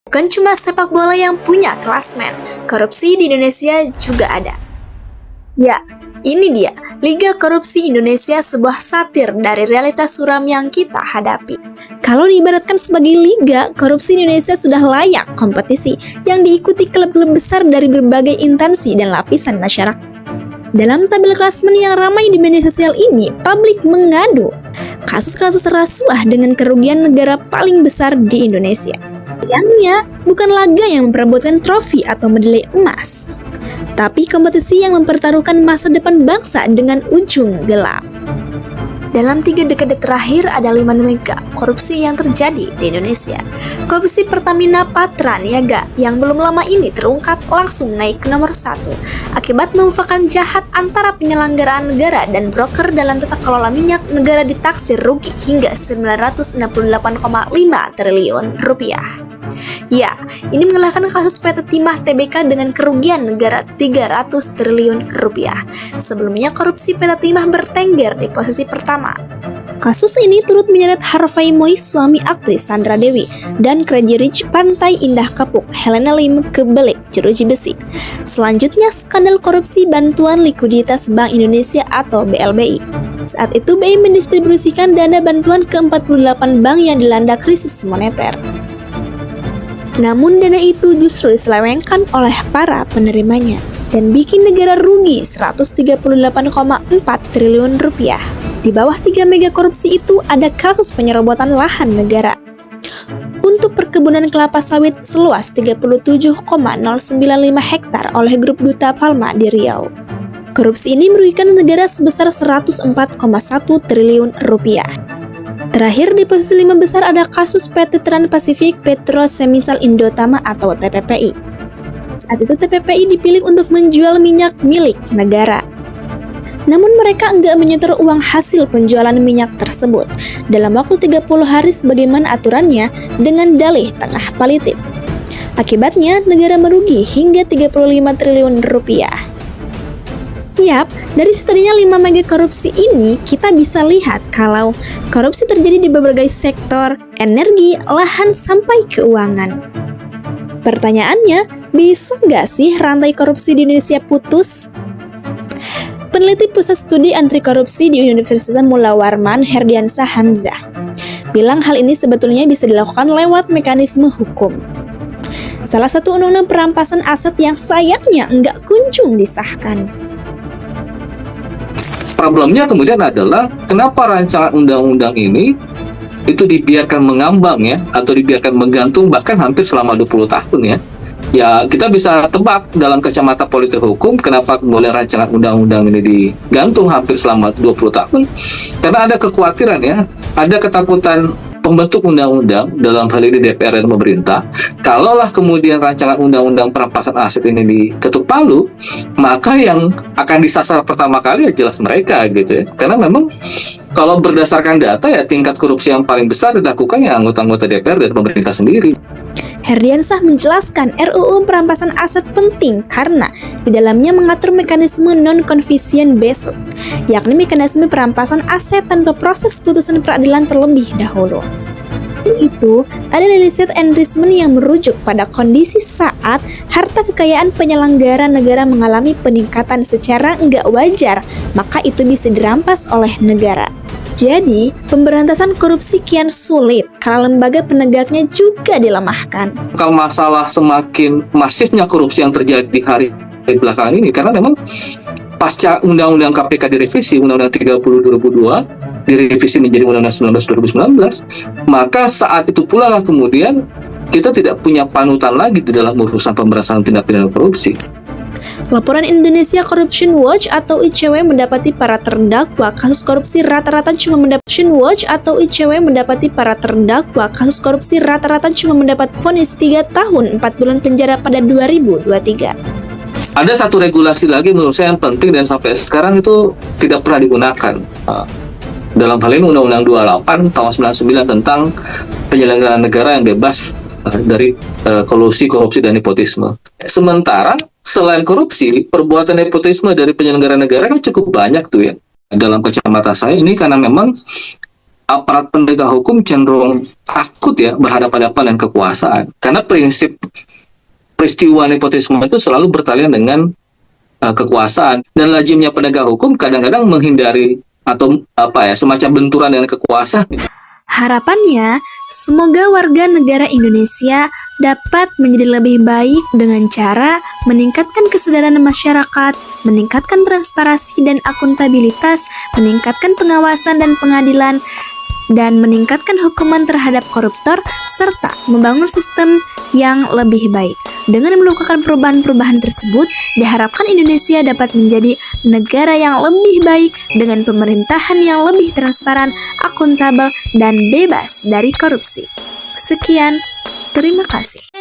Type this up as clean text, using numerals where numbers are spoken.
Bukan cuma sepak bola yang punya klasmen, korupsi di Indonesia juga ada. Ya, ini dia, Liga Korupsi Indonesia, sebuah satir dari realitas suram yang kita hadapi. Kalau diibaratkan sebagai liga, korupsi Indonesia sudah layak kompetisi yang diikuti klub-klub besar dari berbagai instansi dan lapisan masyarakat. Dalam tabel klasmen yang ramai di media sosial ini, publik mengadu kasus-kasus rasuah dengan kerugian negara paling besar di Indonesia. Sayangnya, bukan laga yang memperebutkan trofi atau medali emas, tapi kompetisi yang mempertaruhkan masa depan bangsa dengan ujung gelap. Dalam 3 dekade terakhir, ada 5 mega korupsi yang terjadi di Indonesia. Korupsi Pertamina Patraniaga yang belum lama ini terungkap langsung naik ke nomor 1 akibat memufakat jahat antara penyelenggaraan negara dan broker dalam tata kelola minyak negara ditaksir rugi hingga 968,5 triliun rupiah. Ya, ini mengalahkan kasus PT Timah Tbk dengan kerugian negara 300 triliun rupiah. Sebelumnya korupsi PT Timah bertengger di posisi pertama. Kasus ini turut menyeret Harvey Mois, suami aktris Sandra Dewi, dan Crazy Rich Pantai Indah Kapuk, Helena Lim Kebelik, jeruji besi. Selanjutnya, skandal korupsi bantuan likuiditas Bank Indonesia atau BLBI. Saat itu, BI mendistribusikan dana bantuan ke 48 bank yang dilanda krisis moneter. Namun dana itu justru diselewengkan oleh para penerimanya dan bikin negara rugi 138,4 triliun rupiah. Di bawah 3 mega korupsi itu ada kasus penyerobotan lahan negara untuk perkebunan kelapa sawit seluas 37,095 hektar oleh grup Duta Palma di Riau. Korupsi ini merugikan negara sebesar 104,1 triliun rupiah. Terakhir di posisi 5 besar ada kasus PT Trans-Pacific Petrochemical Indotama atau TPPI. Saat itu TPPI dipilih untuk menjual minyak milik negara. Namun mereka enggak menyetor uang hasil penjualan minyak tersebut dalam waktu 30 hari sebagaimana aturannya dengan dalih tengah politik. Akibatnya negara merugi hingga 35 triliun rupiah. Yap, dari setidaknya 5 mega korupsi ini, kita bisa lihat kalau korupsi terjadi di berbagai sektor, energi, lahan, sampai keuangan. Pertanyaannya, bisa nggak sih rantai korupsi di Indonesia putus? Peneliti Pusat Studi Anti Korupsi di Universitas Mula Warman, Herdiansah Hamzah, bilang hal ini sebetulnya bisa dilakukan lewat mekanisme hukum. Salah satu undang-undang perampasan aset yang sayangnya nggak kunjung disahkan. Problemnya kemudian adalah kenapa rancangan undang-undang ini itu dibiarkan mengambang ya, atau dibiarkan menggantung bahkan hampir selama 20 tahun ya. Ya, kita bisa tebak dalam kacamata politik hukum kenapa kemudian rancangan undang-undang ini digantung hampir selama 20 tahun. Karena ada kekhawatiran ya, ada ketakutan pembentuk undang-undang dalam hal ini DPR dan pemerintah, kalaulah kemudian rancangan undang-undang perampasan aset ini diketuk palu, maka yang akan disasar pertama kali ya jelas mereka gitu ya. Karena memang kalau berdasarkan data ya tingkat korupsi yang paling besar dilakukan ya anggota-anggota DPR dan pemerintah sendiri. Herdiansah menjelaskan RUU perampasan aset penting karena di dalamnya mengatur mekanisme non-confiscation based, yakni mekanisme perampasan aset tanpa proses putusan peradilan terlebih dahulu. Itu ada illicit enrichment yang merujuk pada kondisi saat harta kekayaan penyelenggara negara mengalami peningkatan secara nggak wajar, maka itu bisa dirampas oleh negara. Jadi, pemberantasan korupsi kian sulit karena lembaga penegaknya juga dilemahkan. Kalau masalah semakin masifnya korupsi yang terjadi hari belakangan ini, karena memang pasca Undang-Undang KPK direvisi, Undang-Undang 30 2002 direvisi menjadi Undang-Undang 19 2019, maka saat itu pula lah kemudian kita tidak punya panutan lagi di dalam urusan pemberantasan tindak pidana korupsi. Laporan Indonesia Corruption Watch atau ICW mendapati para terdakwa kasus korupsi rata-rata cuma mendapat vonis 3 tahun 4 bulan penjara pada 2023. Ada satu regulasi lagi menurut saya yang penting dan sampai sekarang itu tidak pernah digunakan. Dalam hal ini Undang-Undang 28 tahun 99 tentang penyelenggaraan negara yang bebas dari kolusi, korupsi, dan nepotisme. Sementara selain korupsi, perbuatan nepotisme dari penyelenggara negara kan cukup banyak tuh ya. Dalam kacamata saya ini karena memang aparat penegak hukum cenderung takut ya berhadapan-hadapan dengan kekuasaan, karena prinsip peristiwa nepotisme itu selalu bertalian dengan kekuasaan, dan lazimnya penegak hukum kadang-kadang menghindari atau semacam benturan dengan kekuasaan. Harapannya, semoga warga negara Indonesia dapat menjadi lebih baik dengan cara meningkatkan kesadaran masyarakat, meningkatkan transparansi dan akuntabilitas, meningkatkan pengawasan dan pengadilan, dan meningkatkan hukuman terhadap koruptor, serta membangun sistem yang lebih baik. Dengan melakukan perubahan-perubahan tersebut, diharapkan Indonesia dapat menjadi negara yang lebih baik dengan pemerintahan yang lebih transparan, akuntabel, dan bebas dari korupsi. Sekian, terima kasih.